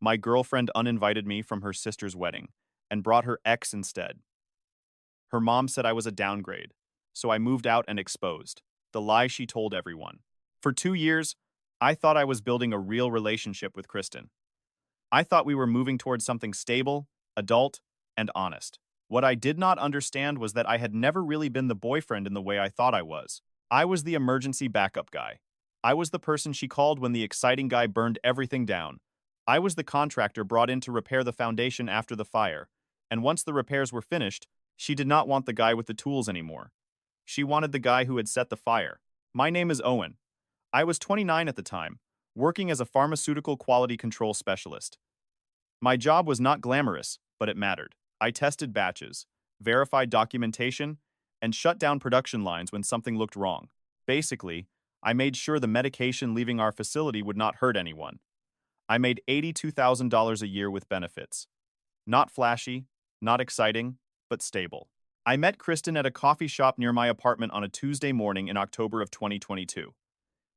My girlfriend uninvited me from her sister's wedding and brought her ex instead. Her mom said I was a downgrade, so I moved out and exposed the lie she told everyone. For 2 years, I thought I was building a real relationship with Kristen. I thought we were moving towards something stable, adult, and honest. What I did not understand was that I had never really been the boyfriend in the way I thought I was. I was the emergency backup guy. I was the person she called when the exciting guy burned everything down. I was the contractor brought in to repair the foundation after the fire, and once the repairs were finished, she did not want the guy with the tools anymore. She wanted the guy who had set the fire. My name is Owen. I was 29 at the time, working as a pharmaceutical quality control specialist. My job was not glamorous, but it mattered. I tested batches, verified documentation, and shut down production lines when something looked wrong. Basically, I made sure the medication leaving our facility would not hurt anyone. I made $82,000 a year with benefits. Not flashy, not exciting, but stable. I met Kristen at a coffee shop near my apartment on a Tuesday morning in October of 2022.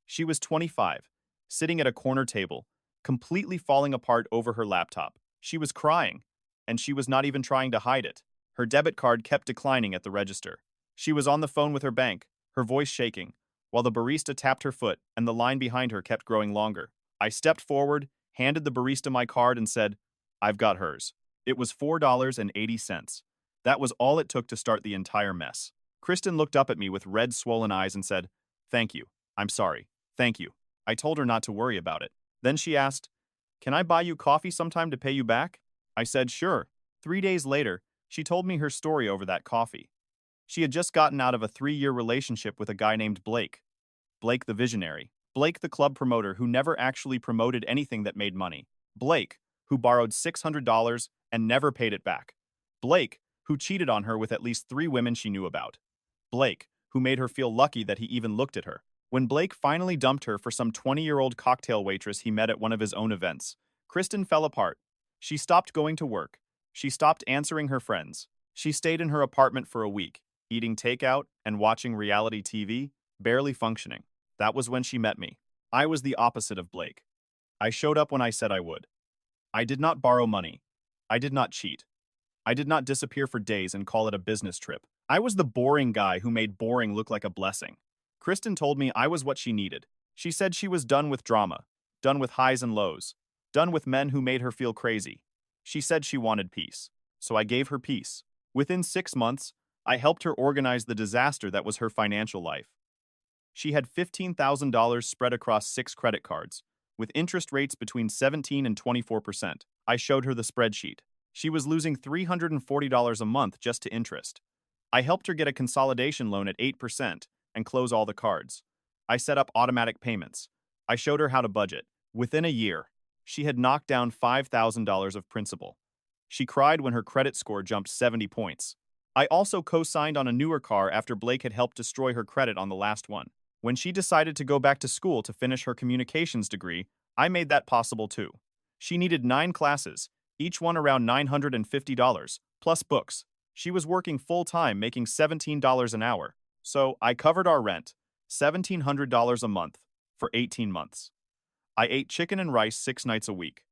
She was 25, sitting at a corner table, completely falling apart over her laptop. She was crying, and she was not even trying to hide it. Her debit card kept declining at the register. She was on the phone with her bank, her voice shaking, while the barista tapped her foot and the line behind her kept growing longer. I stepped forward, handed the barista my card, and said, "I've got hers." It was $4.80. That was all it took to start the entire mess. Kristen looked up at me with red, swollen eyes and said, "Thank you. I'm sorry. Thank you." I told her not to worry about it. Then she asked, "Can I buy you coffee sometime to pay you back?" I said, "Sure." 3 days later, she told me her story over that coffee. She had just gotten out of a 3-year relationship with a guy named Blake. Blake the visionary. Blake the club promoter who never actually promoted anything that made money. Blake, who borrowed $600 and never paid it back. Blake, who cheated on her with at least 3 women she knew about. Blake, who made her feel lucky that he even looked at her. When Blake finally dumped her for some 20-year-old cocktail waitress he met at one of his own events, Kristen fell apart. She stopped going to work. She stopped answering her friends. She stayed in her apartment for a week, eating takeout and watching reality TV, barely functioning. That was when she met me. I was the opposite of Blake. I showed up when I said I would. I did not borrow money. I did not cheat. I did not disappear for days and call it a business trip. I was the boring guy who made boring look like a blessing. Kristen told me I was what she needed. She said she was done with drama, done with highs and lows, done with men who made her feel crazy. She said she wanted peace. So I gave her peace. Within 6 months, I helped her organize the disaster that was her financial life. She had $15,000 spread across 6 credit cards, with interest rates between 17 and 24%. I showed her the spreadsheet. She was losing $340 a month just to interest. I helped her get a consolidation loan at 8% and close all the cards. I set up automatic payments. I showed her how to budget. Within a year, she had knocked down $5,000 of principal. She cried when her credit score jumped 70 points. I also co-signed on a newer car after Blake had helped destroy her credit on the last one. When she decided to go back to school to finish her communications degree, I made that possible too. She needed 9 classes, each one around $950, plus books. She was working full-time, making $17 an hour. So I covered our rent, $1,700 a month, for 18 months. I ate chicken and rice 6 nights a week.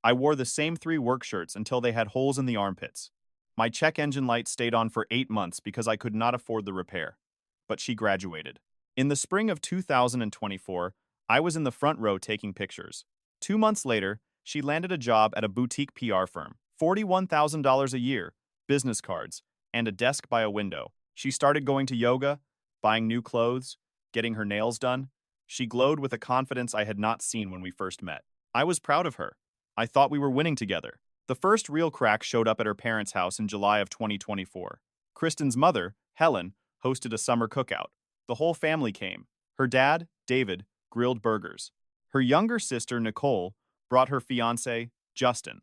I wore the same 3 work shirts until they had holes in the armpits. My check engine light stayed on for 8 months because I could not afford the repair. But she graduated. In the spring of 2024, I was in the front row taking pictures. 2 months later, she landed a job at a boutique PR firm. $41,000 a year, business cards, and a desk by a window. She started going to yoga, buying new clothes, getting her nails done. She glowed with a confidence I had not seen when we first met. I was proud of her. I thought we were winning together. The first real crack showed up at her parents' house in July of 2024. Kristen's mother, Helen, hosted a summer cookout. The whole family came. Her dad, David, grilled burgers. Her younger sister, Nicole, brought her fiancé, Justin.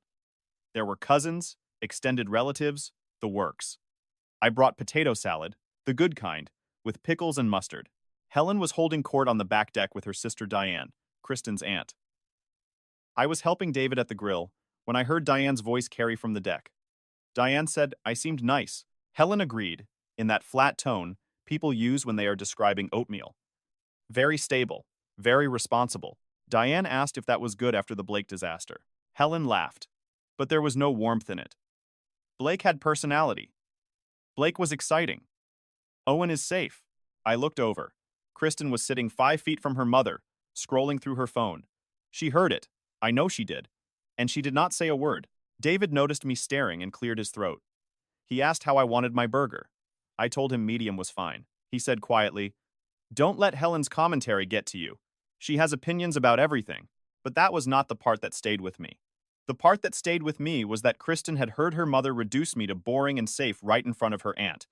There were cousins, extended relatives, the works. I brought potato salad, the good kind, with pickles and mustard. Helen was holding court on the back deck with her sister Diane, Kristen's aunt. I was helping David at the grill when I heard Diane's voice carry from the deck. Diane said I seemed nice. Helen agreed, in that flat tone people use when they are describing oatmeal. Very stable, very responsible. Diane asked if that was good after the Blake disaster. Helen laughed, but there was no warmth in it. Blake had personality. Blake was exciting. Owen is safe. I looked over. Kristen was sitting 5 feet from her mother, scrolling through her phone. She heard it. I know she did. And she did not say a word. David noticed me staring and cleared his throat. He asked how I wanted my burger. I told him medium was fine. He said quietly, "Don't let Helen's commentary get to you. She has opinions about everything." But that was not the part that stayed with me. The part that stayed with me was that Kristen had heard her mother reduce me to boring and safe right in front of her aunt,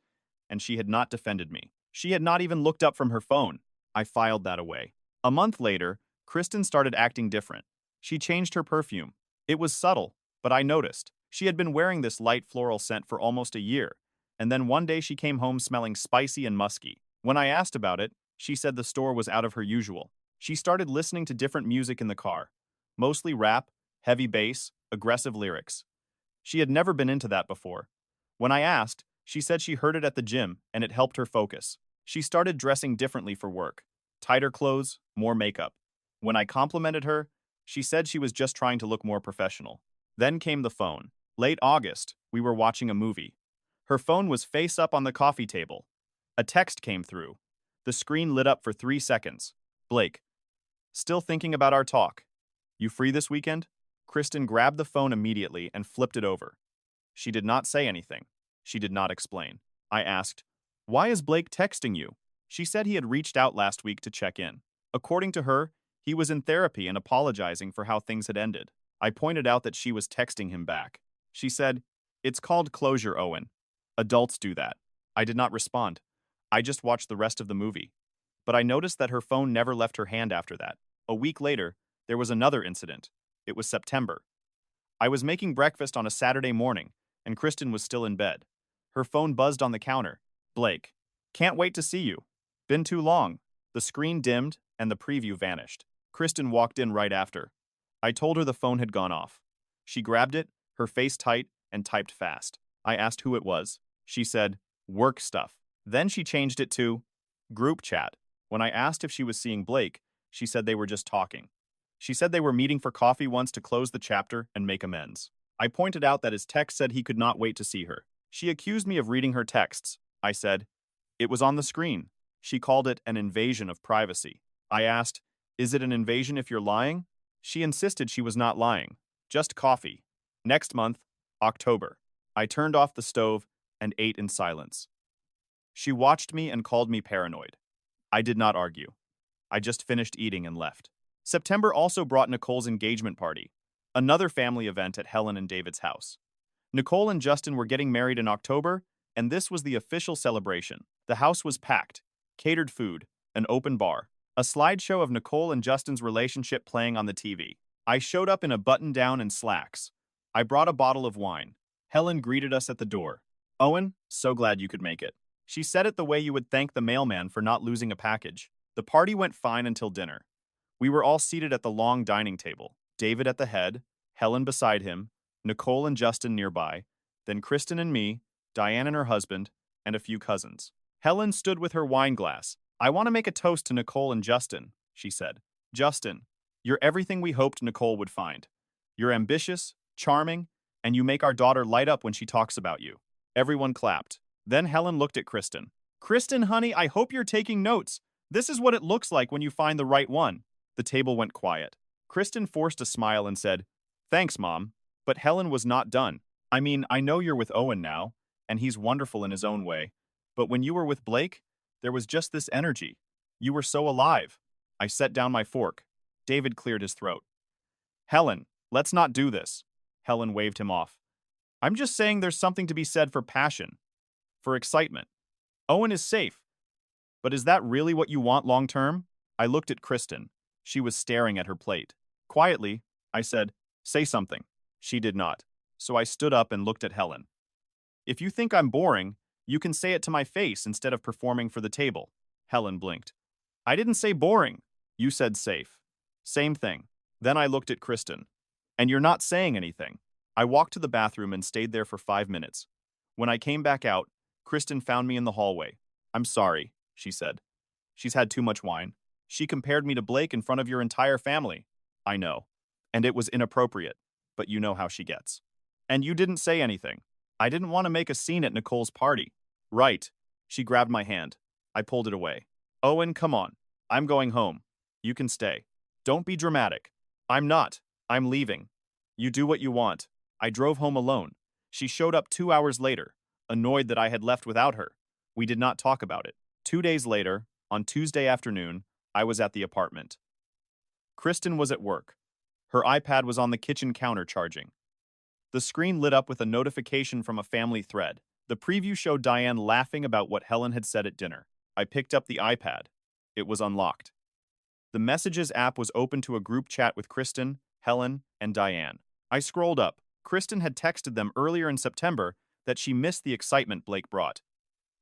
and she had not defended me. She had not even looked up from her phone. I filed that away. A month later, Kristen started acting different. She changed her perfume. It was subtle, but I noticed. She had been wearing this light floral scent for almost a year, and then one day she came home smelling spicy and musky. When I asked about it, she said the store was out of her usual. She started listening to different music in the car, mostly rap, heavy bass, aggressive lyrics. She had never been into that before. When I asked, she said she heard it at the gym and it helped her focus. She started dressing differently for work. Tighter clothes, more makeup. When I complimented her, she said she was just trying to look more professional. Then came the phone. Late August, we were watching a movie. Her phone was face up on the coffee table. A text came through. The screen lit up for 3 seconds. Blake. Still thinking about our talk. You free this weekend? Kristen grabbed the phone immediately and flipped it over. She did not say anything. She did not explain. I asked, "Why is Blake texting you?" She said he had reached out last week to check in. According to her, he was in therapy and apologizing for how things had ended. I pointed out that she was texting him back. She said, "It's called closure, Owen. Adults do that." I did not respond. I just watched the rest of the movie. But I noticed that her phone never left her hand after that. A week later, there was another incident. It was September. I was making breakfast on a Saturday morning, and Kristen was still in bed. Her phone buzzed on the counter. "Blake, can't wait to see you. Been too long." The screen dimmed, and the preview vanished. Kristen walked in right after. I told her the phone had gone off. She grabbed it, her face tight, and typed fast. I asked who it was. She said, "Work stuff." Then she changed it to group chat. When I asked if she was seeing Blake, she said they were just talking. She said they were meeting for coffee once to close the chapter and make amends. I pointed out that his text said he could not wait to see her. She accused me of reading her texts. I said, "It was on the screen." She called it an invasion of privacy. I asked, "Is it an invasion if you're lying?" She insisted she was not lying, just coffee. Next month, October. I turned off the stove and ate in silence. She watched me and called me paranoid. I did not argue. I just finished eating and left. September also brought Nicole's engagement party, another family event at Helen and David's house. Nicole and Justin were getting married in October, and this was the official celebration. The house was packed, catered food, an open bar, a slideshow of Nicole and Justin's relationship playing on the TV. I showed up in a button-down and slacks. I brought a bottle of wine. Helen greeted us at the door. "Owen, so glad you could make it." She said it the way you would thank the mailman for not losing a package. The party went fine until dinner. We were all seated at the long dining table. David at the head, Helen beside him, Nicole and Justin nearby, then Kristen and me, Diane and her husband, and a few cousins. Helen stood with her wine glass. "I want to make a toast to Nicole and Justin," she said. "Justin, you're everything we hoped Nicole would find. You're ambitious, charming, and you make our daughter light up when she talks about you." Everyone clapped. Then Helen looked at Kristen. "Kristen, honey, I hope you're taking notes. This is what it looks like when you find the right one." The table went quiet. Kristen forced a smile and said, "Thanks, Mom." But Helen was not done. "I mean, I know you're with Owen now, and he's wonderful in his own way. But when you were with Blake, there was just this energy. You were so alive." I set down my fork. David cleared his throat. "Helen, let's not do this." Helen waved him off. "I'm just saying there's something to be said for passion, for excitement. Owen is safe. But is that really what you want long term?" I looked at Kristen. She was staring at her plate. Quietly, I said, "Say something." She did not. So I stood up and looked at Helen. "If you think I'm boring, you can say it to my face instead of performing for the table." Helen blinked. "I didn't say boring. You said safe." "Same thing." Then I looked at Kristen. "And you're not saying anything." I walked to the bathroom and stayed there for 5 minutes. When I came back out, Kristen found me in the hallway. "I'm sorry," she said. "She's had too much wine. She compared me to Blake in front of your entire family." "I know. And it was inappropriate." but you know how she gets. And you didn't say anything. I didn't want to make a scene at Nicole's party. Right. She grabbed my hand. I pulled it away. Owen, come on. I'm going home. You can stay. Don't be dramatic. I'm not. I'm leaving. You do what you want. I drove home alone. She showed up 2 hours later, annoyed that I had left without her. We did not talk about it. 2 days later, on Tuesday afternoon, I was at the apartment. Kristen was at work. Her iPad was on the kitchen counter charging. The screen lit up with a notification from a family thread. The preview showed Diane laughing about what Helen had said at dinner. I picked up the iPad. It was unlocked. The Messages app was open to a group chat with Kristen, Helen, and Diane. I scrolled up. Kristen had texted them earlier in September that she missed the excitement Blake brought.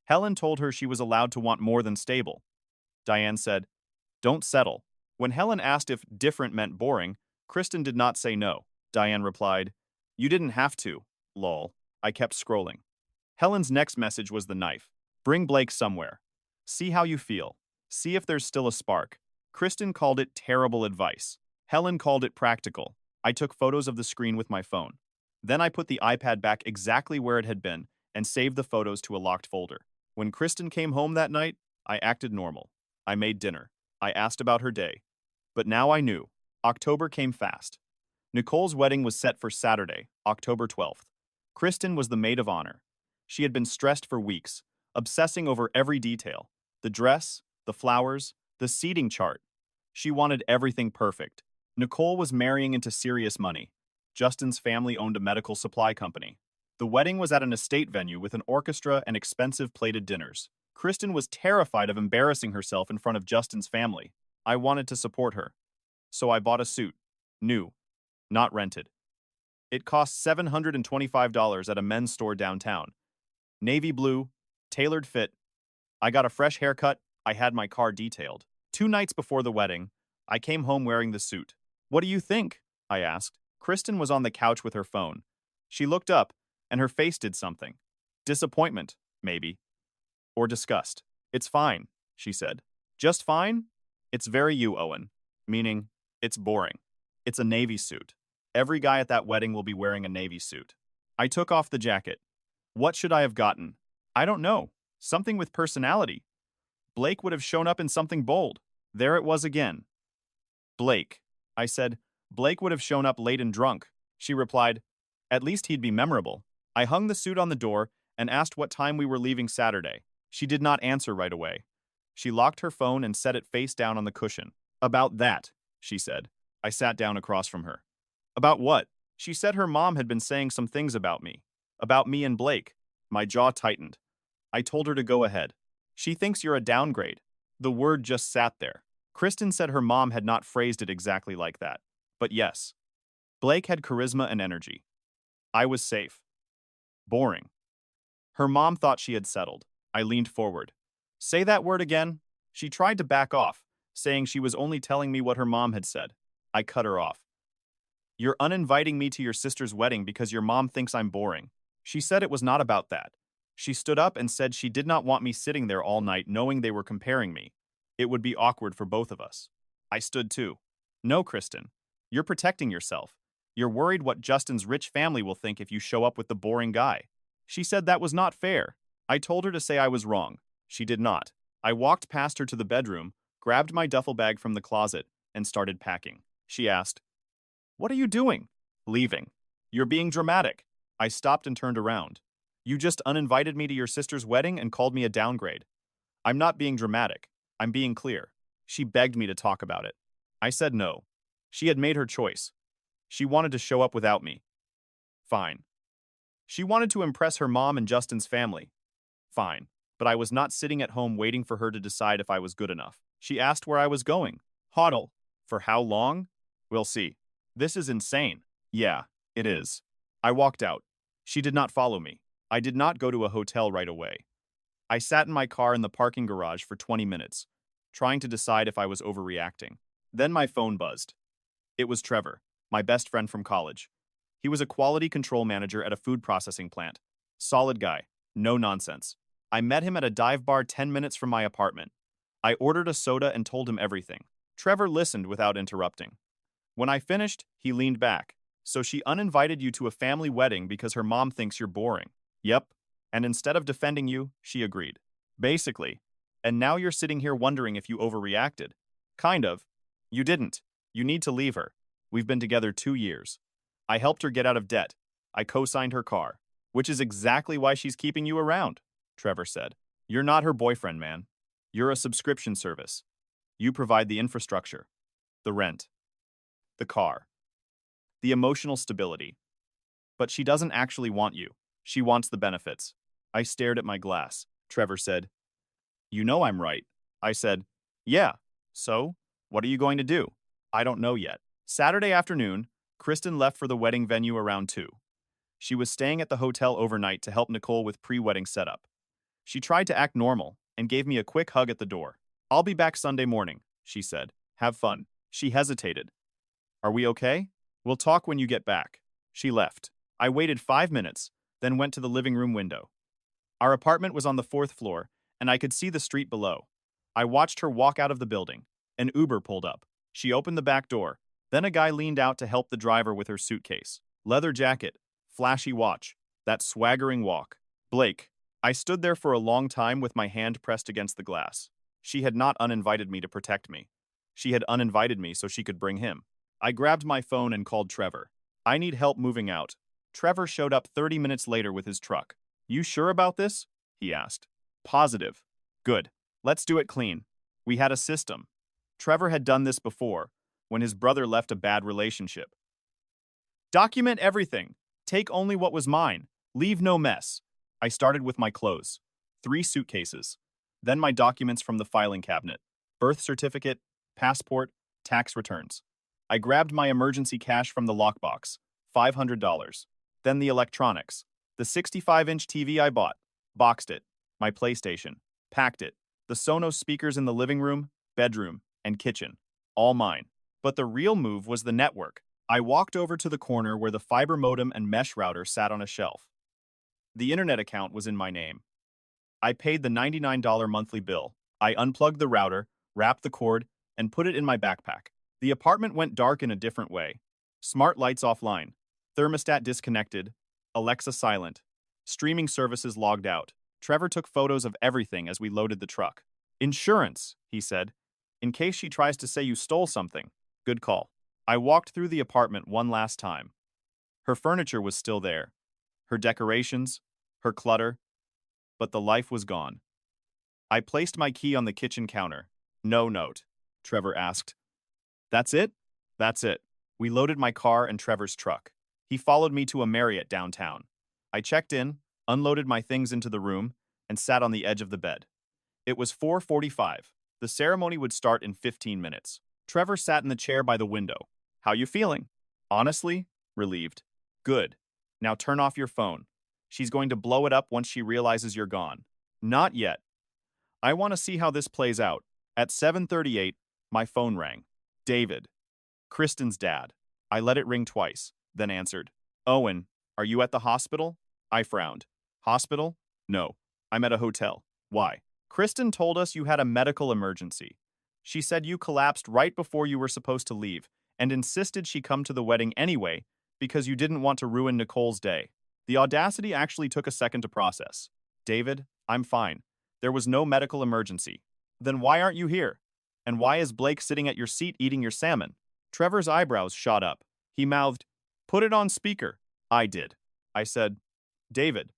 Helen told her she was allowed to want more than stable. Diane said, "Don't settle." When Helen asked if different meant boring, Kristen did not say no. Diane replied, "You didn't have to, lol." I kept scrolling. Helen's next message was the knife. "Bring Blake somewhere. See how you feel. See if there's still a spark." Kristen called it terrible advice. Helen called it practical. I took photos of the screen with my phone. Then I put the iPad back exactly where it had been and saved the photos to a locked folder. When Kristen came home that night, I acted normal. I made dinner. I asked about her day. But now I knew. October came fast. Nicole's wedding was set for Saturday, October 12th. Kristen was the maid of honor. She had been stressed for weeks, obsessing over every detail. The dress, the flowers, the seating chart. She wanted everything perfect. Nicole was marrying into serious money. Justin's family owned a medical supply company. The wedding was at an estate venue with an orchestra and expensive plated dinners. Kristen was terrified of embarrassing herself in front of Justin's family. I wanted to support her. So I bought a suit. New. Not rented. It cost $725 at a men's store downtown. Navy blue, tailored fit. I got a fresh haircut. I had my car detailed. 2 nights before the wedding, I came home wearing the suit. "What do you think?" I asked. Kristen was on the couch with her phone. She looked up, and her face did something. Disappointment, maybe. Or disgust. "It's fine," she said. "Just fine? It's very you, Owen." Meaning, it's boring. It's a navy suit. Every guy at that wedding will be wearing a navy suit. I took off the jacket. What should I have gotten? I don't know. Something with personality. Blake would have shown up in something bold. There it was again. Blake. I said, "Blake would have shown up late and drunk." She replied, "At least he'd be memorable." I hung the suit on the door and asked what time we were leaving Saturday. She did not answer right away. She locked her phone and set it face down on the cushion. "About that," she said. I sat down across from her. "About what?" She said her mom had been saying some things about me. About me and Blake. My jaw tightened. I told her to go ahead. "She thinks you're a downgrade." The word just sat there. Kristen said her mom had not phrased it exactly like that. But yes. Blake had charisma and energy. I was safe. Boring. Her mom thought she had settled. I leaned forward. "Say that word again." She tried to back off, saying she was only telling me what her mom had said. I cut her off. "You're uninviting me to your sister's wedding because your mom thinks I'm boring." She said it was not about that. She stood up and said she did not want me sitting there all night knowing they were comparing me. It would be awkward for both of us. I stood too. "No, Kristen. You're protecting yourself. You're worried what Justin's rich family will think if you show up with the boring guy." She said that was not fair. I told her to say I was wrong. She did not. I walked past her to the bedroom, grabbed my duffel bag from the closet, and started packing. She asked, "What are you doing?" "Leaving." "You're being dramatic." I stopped and turned around. "You just uninvited me to your sister's wedding and called me a downgrade." "I'm not being dramatic. I'm being clear." She begged me to talk about it. I said no. She had made her choice. She wanted to show up without me. Fine. She wanted to impress her mom and Justin's family. Fine. But I was not sitting at home waiting for her to decide if I was good enough. She asked where I was going. Hodl. For how long? We'll see. This is insane. Yeah, it is. I walked out. She did not follow me. I did not go to a hotel right away. I sat in my car in the parking garage for 20 minutes, trying to decide if I was overreacting. Then my phone buzzed. It was Trevor, my best friend from college. He was a quality control manager at a food processing plant. Solid guy. No nonsense. I met him at a dive bar 10 minutes from my apartment. I ordered a soda and told him everything. Trevor listened without interrupting. When I finished, he leaned back. So she uninvited you to a family wedding because her mom thinks you're boring. Yep. And instead of defending you, she agreed. Basically. And now you're sitting here wondering if you overreacted. Kind of. You didn't. You need to leave her. We've been together 2 years. I helped her get out of debt. I co-signed her car. Which is exactly why she's keeping you around, Trevor said. You're not her boyfriend, man. You're a subscription service. You provide the infrastructure, the rent, the car, the emotional stability. But she doesn't actually want you. She wants the benefits. I stared at my glass. Trevor said, You know I'm right. I said, Yeah. So, what are you going to do? I don't know yet. Saturday afternoon, Kristen left for the wedding venue around 2. She was staying at the hotel overnight to help Nicole with pre-wedding setup. She tried to act normal and gave me a quick hug at the door. I'll be back Sunday morning, she said. Have fun. She hesitated. Are we okay? We'll talk when you get back. She left. I waited 5 minutes, then went to the living room window. Our apartment was on the 4th floor, and I could see the street below. I watched her walk out of the building. An Uber pulled up. She opened the back door. Then a guy leaned out to help the driver with her suitcase. Leather jacket, flashy watch, that swaggering walk. Blake. I stood there for a long time with my hand pressed against the glass. She had not uninvited me to protect me. She had uninvited me so she could bring him. I grabbed my phone and called Trevor. I need help moving out. Trevor showed up 30 minutes later with his truck. You sure about this? He asked. Positive. Good. Let's do it clean. We had a system. Trevor had done this before, when his brother left a bad relationship. Document everything. Take only what was mine. Leave no mess. I started with my clothes. 3 suitcases. Then my documents from the filing cabinet. Birth certificate, passport, tax returns. I grabbed my emergency cash from the lockbox. $500. Then the electronics. The 65-inch TV I bought. Boxed it. My PlayStation. Packed it. The Sonos speakers in the living room, bedroom, and kitchen. All mine. But the real move was the network. I walked over to the corner where the fiber modem and mesh router sat on a shelf. The internet account was in my name. I paid the $99 monthly bill. I unplugged the router, wrapped the cord, and put it in my backpack. The apartment went dark in a different way. Smart lights offline. Thermostat disconnected. Alexa silent. Streaming services logged out. Trevor took photos of everything as we loaded the truck. Insurance, he said. In case she tries to say you stole something. Good call. I walked through the apartment one last time. Her furniture was still there. Her decorations, her clutter, but the life was gone. I placed my key on the kitchen counter. No note, Trevor asked. That's it? That's it. We loaded my car and Trevor's truck. He followed me to a Marriott downtown. I checked in, unloaded my things into the room, and sat on the edge of the bed. It was 4:45. The ceremony would start in 15 minutes. Trevor sat in the chair by the window. How you feeling? Honestly, relieved. Good. Now turn off your phone. She's going to blow it up once she realizes you're gone. Not yet. I want to see how this plays out. At 7:38, my phone rang. David. Kristen's dad. I let it ring twice, then answered. Owen, are you at the hospital? I frowned. Hospital? No. I'm at a hotel. Why? Kristen told us you had a medical emergency. She said you collapsed right before you were supposed to leave and insisted she come to the wedding anyway because you didn't want to ruin Nicole's day. The audacity actually took a second to process. David, I'm fine. There was no medical emergency. Then why aren't you here? And why is Blake sitting at your seat eating your salmon? Trevor's eyebrows shot up. He mouthed, Put it on speaker. I did. I said, David,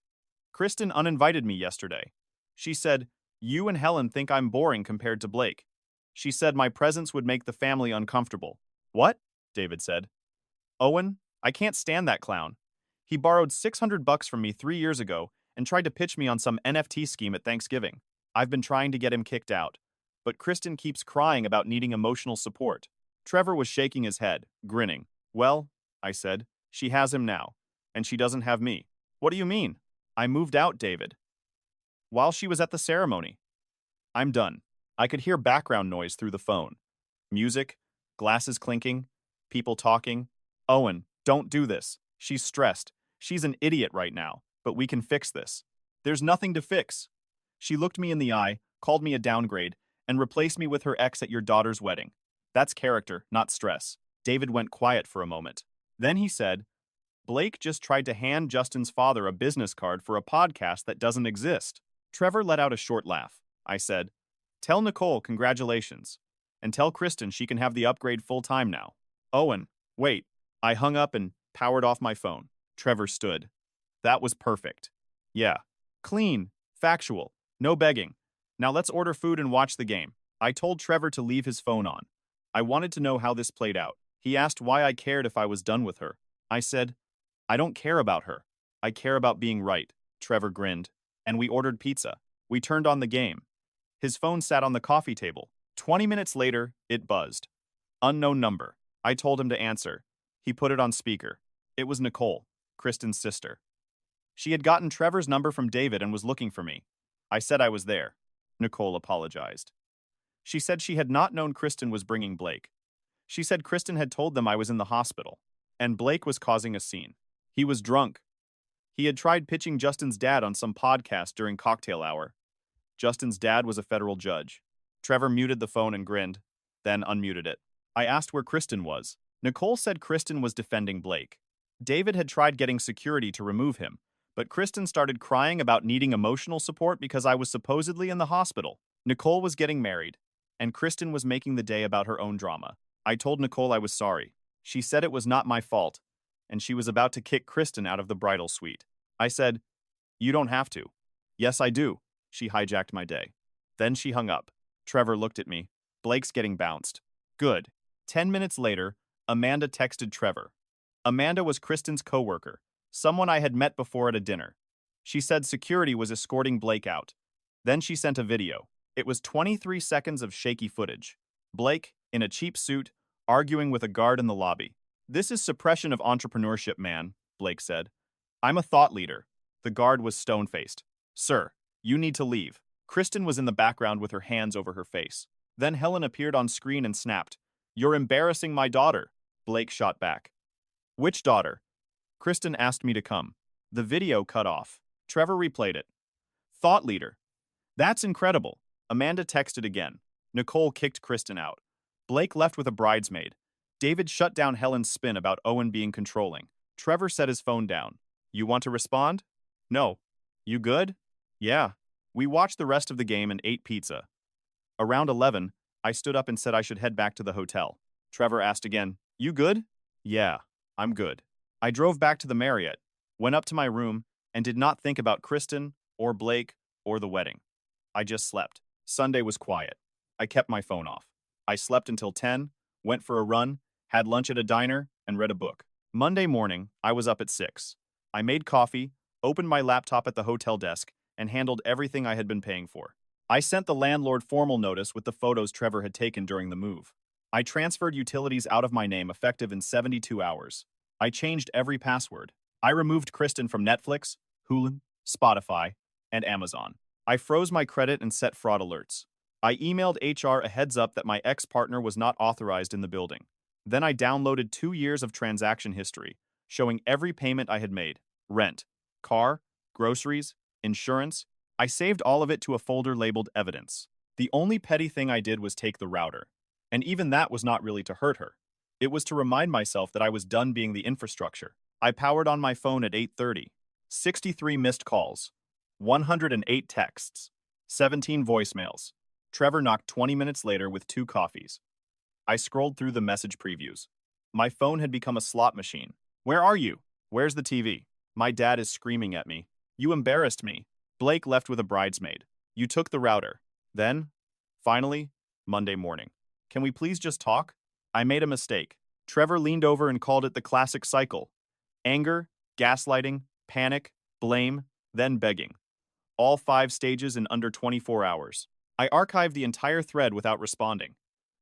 Kristen uninvited me yesterday. She said, you and Helen think I'm boring compared to Blake. She said my presence would make the family uncomfortable. What? David said. Owen, I can't stand that clown. He borrowed $600 from me 3 years ago and tried to pitch me on some NFT scheme at Thanksgiving. I've been trying to get him kicked out, but Kristen keeps crying about needing emotional support. Trevor was shaking his head, grinning. Well, I said, she has him now, and she doesn't have me. What do you mean? I moved out, David. While she was at the ceremony. I'm done. I could hear background noise through the phone. Music, glasses clinking, people talking. Owen, don't do this. She's stressed. She's an idiot right now, but we can fix this. There's nothing to fix. She looked me in the eye, called me a downgrade, and replaced me with her ex at your daughter's wedding. That's character, not stress. David went quiet for a moment. Then he said, Blake just tried to hand Justin's father a business card for a podcast that doesn't exist. Trevor let out a short laugh. I said, Tell Nicole congratulations. And tell Kristen she can have the upgrade full-time now. Owen, wait. I hung up and powered off my phone. Trevor stood. That was perfect. Yeah. Clean. Factual. No begging. Now let's order food and watch the game. I told Trevor to leave his phone on. I wanted to know how this played out. He asked why I cared if I was done with her. I said, I don't care about her. I care about being right. Trevor grinned. And we ordered pizza. We turned on the game. His phone sat on the coffee table. 20 minutes later, it buzzed. Unknown number. I told him to answer. He put it on speaker. It was Nicole, Kristen's sister. She had gotten Trevor's number from David and was looking for me. I said I was there. Nicole apologized. She said she had not known Kristen was bringing Blake. She said Kristen had told them I was in the hospital, and Blake was causing a scene. He was drunk. He had tried pitching Justin's dad on some podcast during cocktail hour. Justin's dad was a federal judge. Trevor muted the phone and grinned, then unmuted it. I asked where Kristen was. Nicole said Kristen was defending Blake. David had tried getting security to remove him, but Kristen started crying about needing emotional support because I was supposedly in the hospital. Nicole was getting married, and Kristen was making the day about her own drama. I told Nicole I was sorry. She said it was not my fault, and she was about to kick Kristen out of the bridal suite. I said, You don't have to. Yes, I do. She hijacked my day. Then she hung up. Trevor looked at me. Blake's getting bounced. Good. 10 minutes later, Amanda texted Trevor. Amanda was Kristen's coworker, someone I had met before at a dinner. She said security was escorting Blake out. Then she sent a video. It was 23 seconds of shaky footage. Blake, in a cheap suit, arguing with a guard in the lobby. This is suppression of entrepreneurship, man, Blake said. I'm a thought leader. The guard was stone-faced. Sir, you need to leave. Kristen was in the background with her hands over her face. Then Helen appeared on screen and snapped. You're embarrassing my daughter. Blake shot back. Which daughter? Kristen asked me to come. The video cut off. Trevor replayed it. Thought leader. That's incredible. Amanda texted again. Nicole kicked Kristen out. Blake left with a bridesmaid. David shut down Helen's spin about Owen being controlling. Trevor set his phone down. You want to respond? No. You good? Yeah. We watched the rest of the game and ate pizza. Around 11, I stood up and said I should head back to the hotel. Trevor asked again, You good? Yeah, I'm good. I drove back to the Marriott, went up to my room, and did not think about Kristen, or Blake, or the wedding. I just slept. Sunday was quiet. I kept my phone off. I slept until 10, went for a run, had lunch at a diner, and read a book. Monday morning, I was up at 6. I made coffee, opened my laptop at the hotel desk, and handled everything I had been paying for. I sent the landlord formal notice with the photos Trevor had taken during the move. I transferred utilities out of my name effective in 72 hours. I changed every password. I removed Kristen from Netflix, Hulu, Spotify, and Amazon. I froze my credit and set fraud alerts. I emailed HR a heads up that my ex-partner was not authorized in the building. Then I downloaded 2 years of transaction history, showing every payment I had made. Rent, car, groceries, insurance. I saved all of it to a folder labeled evidence. The only petty thing I did was take the router. And even that was not really to hurt her. It was to remind myself that I was done being the infrastructure. I powered on my phone at 8:30. 63 missed calls. 108 texts. 17 voicemails. Trevor knocked 20 minutes later with 2 coffees. I scrolled through the message previews. My phone had become a slot machine. Where are you? Where's the TV? My dad is screaming at me. You embarrassed me. Blake left with a bridesmaid. You took the router. Then, finally, Monday morning. Can we please just talk? I made a mistake. Trevor leaned over and called it the classic cycle. Anger, gaslighting, panic, blame, then begging. All 5 stages in under 24 hours. I archived the entire thread without responding.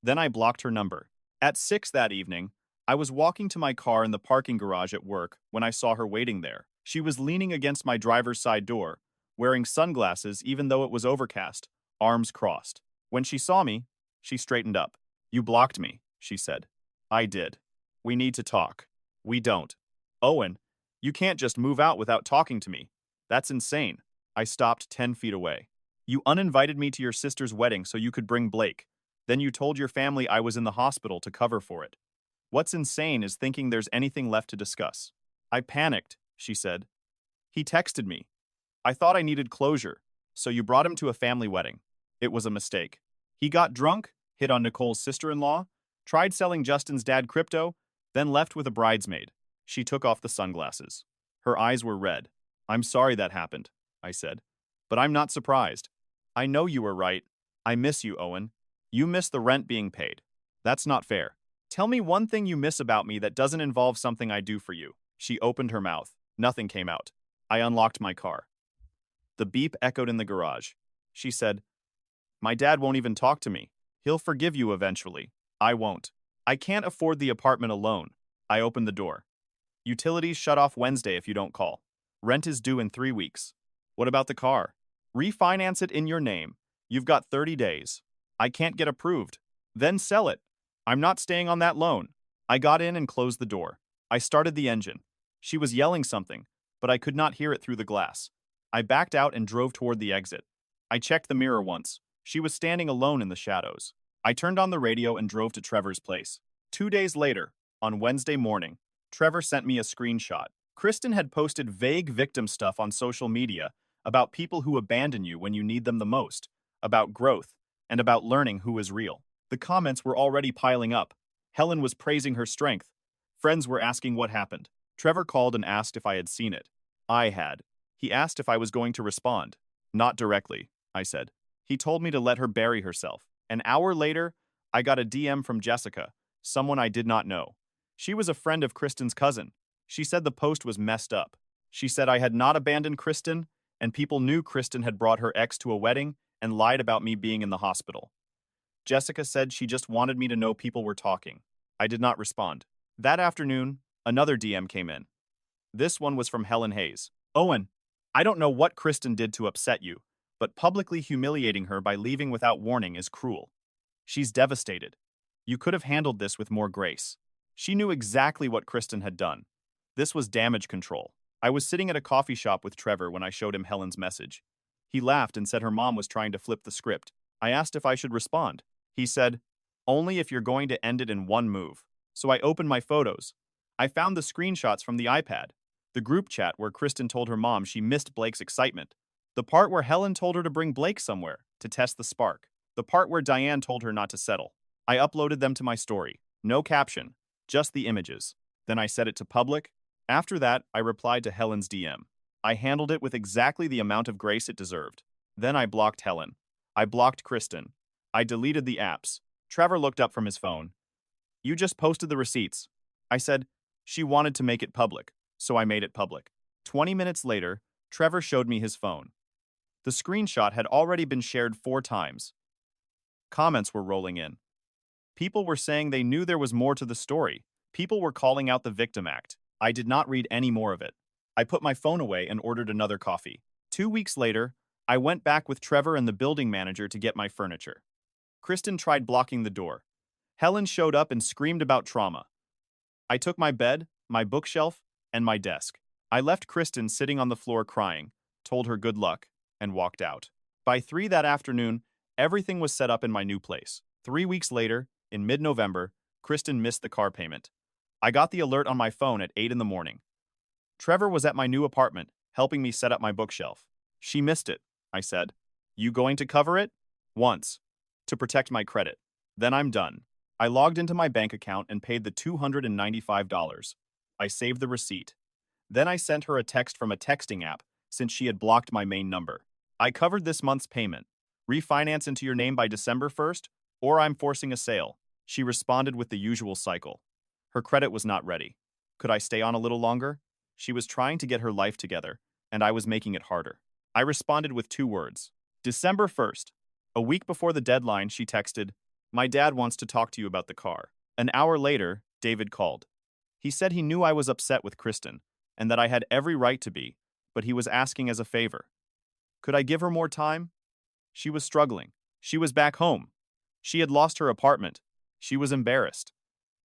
Then I blocked her number. At 6 that evening, I was walking to my car in the parking garage at work when I saw her waiting there. She was leaning against my driver's side door, wearing sunglasses even though it was overcast, arms crossed. When she saw me, she straightened up. You blocked me, she said. I did. We need to talk. We don't. Owen, you can't just move out without talking to me. That's insane. I stopped 10 feet away. You uninvited me to your sister's wedding so you could bring Blake. Then you told your family I was in the hospital to cover for it. What's insane is thinking there's anything left to discuss. I panicked, she said. He texted me. I thought I needed closure, so you brought him to a family wedding. It was a mistake. He got drunk, hit on Nicole's sister-in-law, tried selling Justin's dad crypto, then left with a bridesmaid. She took off the sunglasses. Her eyes were red. I'm sorry that happened, I said. But I'm not surprised. I know you were right. I miss you, Owen. You miss the rent being paid. That's not fair. Tell me one thing you miss about me that doesn't involve something I do for you. She opened her mouth. Nothing came out. I unlocked my car. The beep echoed in the garage. She said, My dad won't even talk to me. He'll forgive you eventually. I won't. I can't afford the apartment alone. I opened the door. Utilities shut off Wednesday if you don't call. Rent is due in 3 weeks. What about the car? Refinance it in your name. You've got 30 days. I can't get approved. Then sell it. I'm not staying on that loan. I got in and closed the door. I started the engine. She was yelling something, but I could not hear it through the glass. I backed out and drove toward the exit. I checked the mirror once. She was standing alone in the shadows. I turned on the radio and drove to Trevor's place. 2 days later, on Wednesday morning, Trevor sent me a screenshot. Kristen had posted vague victim stuff on social media about people who abandon you when you need them the most, about growth, and about learning who is real. The comments were already piling up. Helen was praising her strength. Friends were asking what happened. Trevor called and asked if I had seen it. I had. He asked if I was going to respond. Not directly, I said. He told me to let her bury herself. An hour later, I got a DM from Jessica, someone I did not know. She was a friend of Kristen's cousin. She said the post was messed up. She said I had not abandoned Kristen, and people knew Kristen had brought her ex to a wedding and lied about me being in the hospital. Jessica said she just wanted me to know people were talking. I did not respond. That afternoon, another DM came in. This one was from Helen Hayes. Owen, I don't know what Kristen did to upset you, but publicly humiliating her by leaving without warning is cruel. She's devastated. You could have handled this with more grace. She knew exactly what Kristen had done. This was damage control. I was sitting at a coffee shop with Trevor when I showed him Helen's message. He laughed and said her mom was trying to flip the script. I asked if I should respond. He said, only if you're going to end it in one move. So I opened my photos. I found the screenshots from the iPad. The group chat where Kristen told her mom she missed Blake's excitement. The part where Helen told her to bring Blake somewhere to test the spark. The part where Diane told her not to settle. I uploaded them to my story. No caption, just the images. Then I set it to public. After that, I replied to Helen's DM. I handled it with exactly the amount of grace it deserved. Then I blocked Helen. I blocked Kristen. I deleted the apps. Trevor looked up from his phone. You just posted the receipts. I said, she wanted to make it public, so I made it public. 20 minutes later, Trevor showed me his phone. The screenshot had already been shared 4 times. Comments were rolling in. People were saying they knew there was more to the story. People were calling out the victim act. I did not read any more of it. I put my phone away and ordered another coffee. 2 weeks later, I went back with Trevor and the building manager to get my furniture. Kristen tried blocking the door. Helen showed up and screamed about trauma. I took my bed, my bookshelf, and my desk. I left Kristen sitting on the floor crying, told her good luck, and walked out. By 3 that afternoon, everything was set up in my new place. 3 weeks later, in mid-November, Kristen missed the car payment. I got the alert on my phone at 8 in the morning. Trevor was at my new apartment, helping me set up my bookshelf. She missed it, I said. You going to cover it? Once. To protect my credit. Then I'm done. I logged into my bank account and paid the $295. I saved the receipt. Then I sent her a text from a texting app, since she had blocked my main number. I covered this month's payment. Refinance into your name by December 1st, or I'm forcing a sale. She responded with the usual cycle. Her credit was not ready. Could I stay on a little longer? She was trying to get her life together, and I was making it harder. I responded with 2 words. December 1st. A week before the deadline, she texted, My dad wants to talk to you about the car. An hour later, David called. He said he knew I was upset with Kristen, and that I had every right to be, but he was asking as a favor. Could I give her more time? She was struggling. She was back home. She had lost her apartment. She was embarrassed.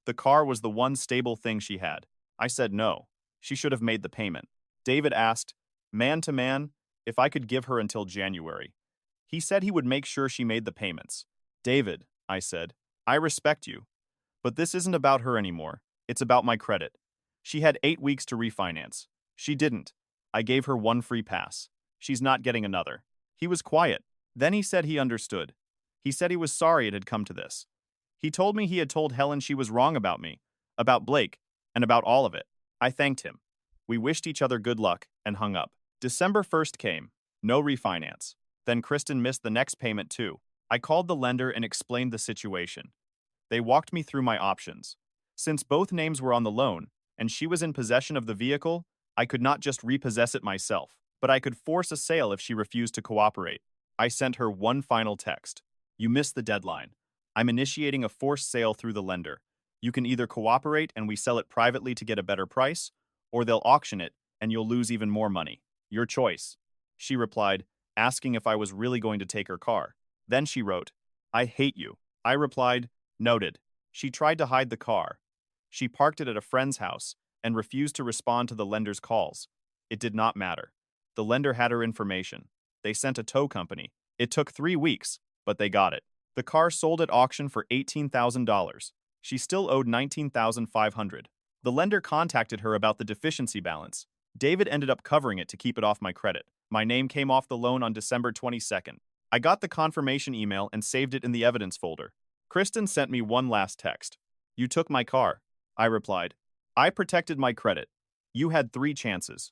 The car was the one stable thing she had. I said no. She should have made the payment. David asked, man to man, if I could give her until January. He said he would make sure she made the payments. David, I said, I respect you, But this isn't about her anymore. It's about my credit. She had 8 weeks to refinance. She didn't. I gave her one free pass. She's not getting another. He was quiet. Then he said he understood. He said he was sorry it had come to this. He told me he had told Helen she was wrong about me, about Blake, and about all of it. I thanked him. We wished each other good luck and hung up. December 1st came. No refinance. Then Kristen missed the next payment too. I called the lender and explained the situation. They walked me through my options. Since both names were on the loan, and she was in possession of the vehicle, I could not just repossess it myself, but I could force a sale if she refused to cooperate. I sent her one final text. You missed the deadline. I'm initiating a forced sale through the lender. You can either cooperate and we sell it privately to get a better price, or they'll auction it and you'll lose even more money. Your choice. She replied, asking if I was really going to take her car. Then she wrote, I hate you. I replied, noted. She tried to hide the car. She parked it at a friend's house and refused to respond to the lender's calls. It did not matter. The lender had her information. They sent a tow company. It took 3 weeks, but they got it. The car sold at auction for $18,000. She still owed $19,500. The lender contacted her about the deficiency balance. David ended up covering it to keep it off my credit. My name came off the loan on December 22nd. I got the confirmation email and saved it in the evidence folder. Kristen sent me one last text. You took my car. I replied. I protected my credit. You had 3 chances.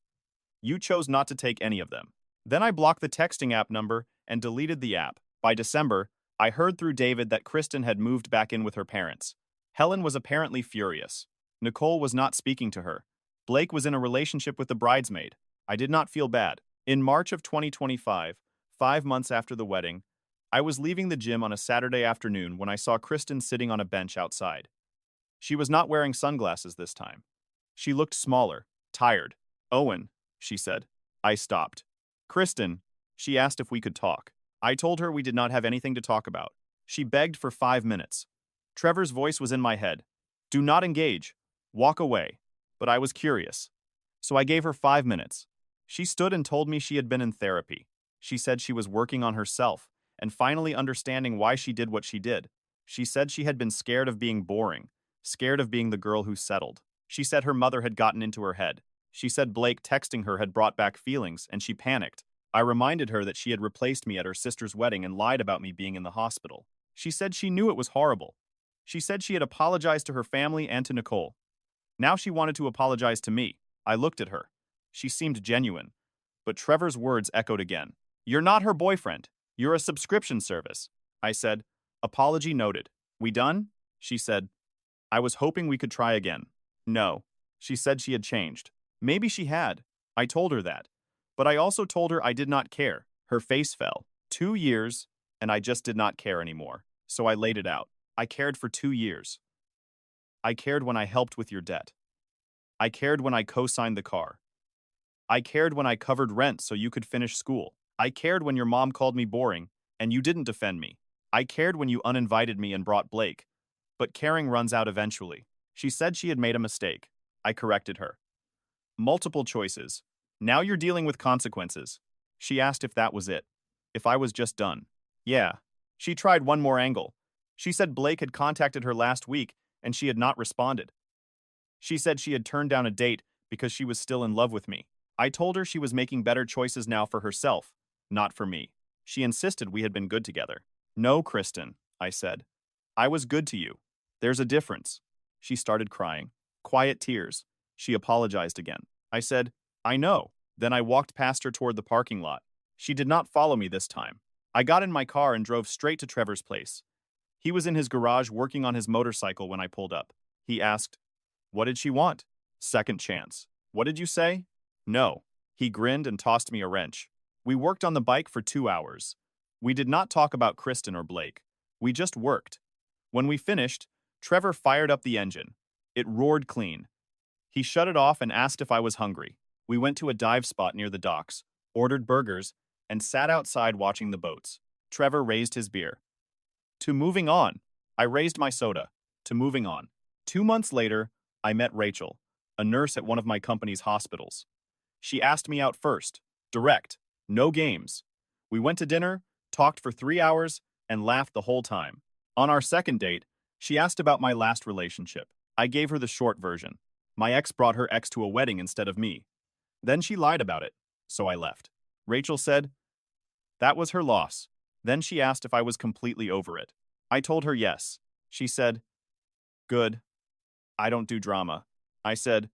You chose not to take any of them. Then I blocked the texting app number and deleted the app. By December, I heard through David that Kristen had moved back in with her parents. Helen was apparently furious. Nicole was not speaking to her. Blake was in a relationship with the bridesmaid. I did not feel bad. In March of 2025, 5 months after the wedding, I was leaving the gym on a Saturday afternoon when I saw Kristen sitting on a bench outside. She was not wearing sunglasses this time. She looked smaller, tired. Owen, she said. I stopped. Kristen, she asked if we could talk. I told her we did not have anything to talk about. She begged for 5 minutes. Trevor's voice was in my head. Do not engage. Walk away. But I was curious. So I gave her 5 minutes. She stood and told me she had been in therapy. She said she was working on herself and finally understanding why she did what she did. She said she had been scared of being boring, scared of being the girl who settled. She said her mother had gotten into her head. She said Blake texting her had brought back feelings, and she panicked. I reminded her that she had replaced me at her sister's wedding and lied about me being in the hospital. She said she knew it was horrible. She said she had apologized to her family and to Nicole. Now she wanted to apologize to me. I looked at her. She seemed genuine. But Trevor's words echoed again. You're not her boyfriend. You're a subscription service. I said, apology noted. We done? She said, I was hoping we could try again. No. She said she had changed. Maybe she had. I told her that. But I also told her I did not care. Her face fell. 2 years, and I just did not care anymore. So I laid it out. I cared for 2 years. I cared when I helped with your debt. I cared when I co-signed the car. I cared when I covered rent so you could finish school. I cared when your mom called me boring, and you didn't defend me. I cared when you uninvited me and brought Blake. But caring runs out eventually. She said she had made a mistake. I corrected her. Multiple choices. Now you're dealing with consequences. She asked if that was it. If I was just done. Yeah. She tried one more angle. She said Blake had contacted her last week and she had not responded. She said she had turned down a date because she was still in love with me. I told her she was making better choices now for herself, not for me. She insisted we had been good together. No, Kristen, I said. I was good to you. There's a difference. She started crying. Quiet tears. She apologized again. I said, I know. Then I walked past her toward the parking lot. She did not follow me this time. I got in my car and drove straight to Trevor's place. He was in his garage working on his motorcycle when I pulled up. He asked, what did she want? Second chance. What did you say? No. He grinned and tossed me a wrench. We worked on the bike for 2 hours. We did not talk about Kristen or Blake. We just worked. When we finished, Trevor fired up the engine. It roared clean. He shut it off and asked if I was hungry. We went to a dive spot near the docks, ordered burgers, and sat outside watching the boats. Trevor raised his beer. To moving on. I raised my soda. To moving on. 2 months later, I met Rachel, a nurse at one of my company's hospitals. She asked me out first. Direct. No games. We went to dinner, talked for 3 hours, and laughed the whole time. On our second date, She asked about my last relationship. I gave her the short version. My ex brought her ex to a wedding instead of me. Then she lied about it, so I left. Rachel said, that was her loss. Then she asked if I was completely over it. I told her yes. She said, good. I don't do drama. I said,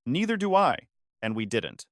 neither do I. And we didn't.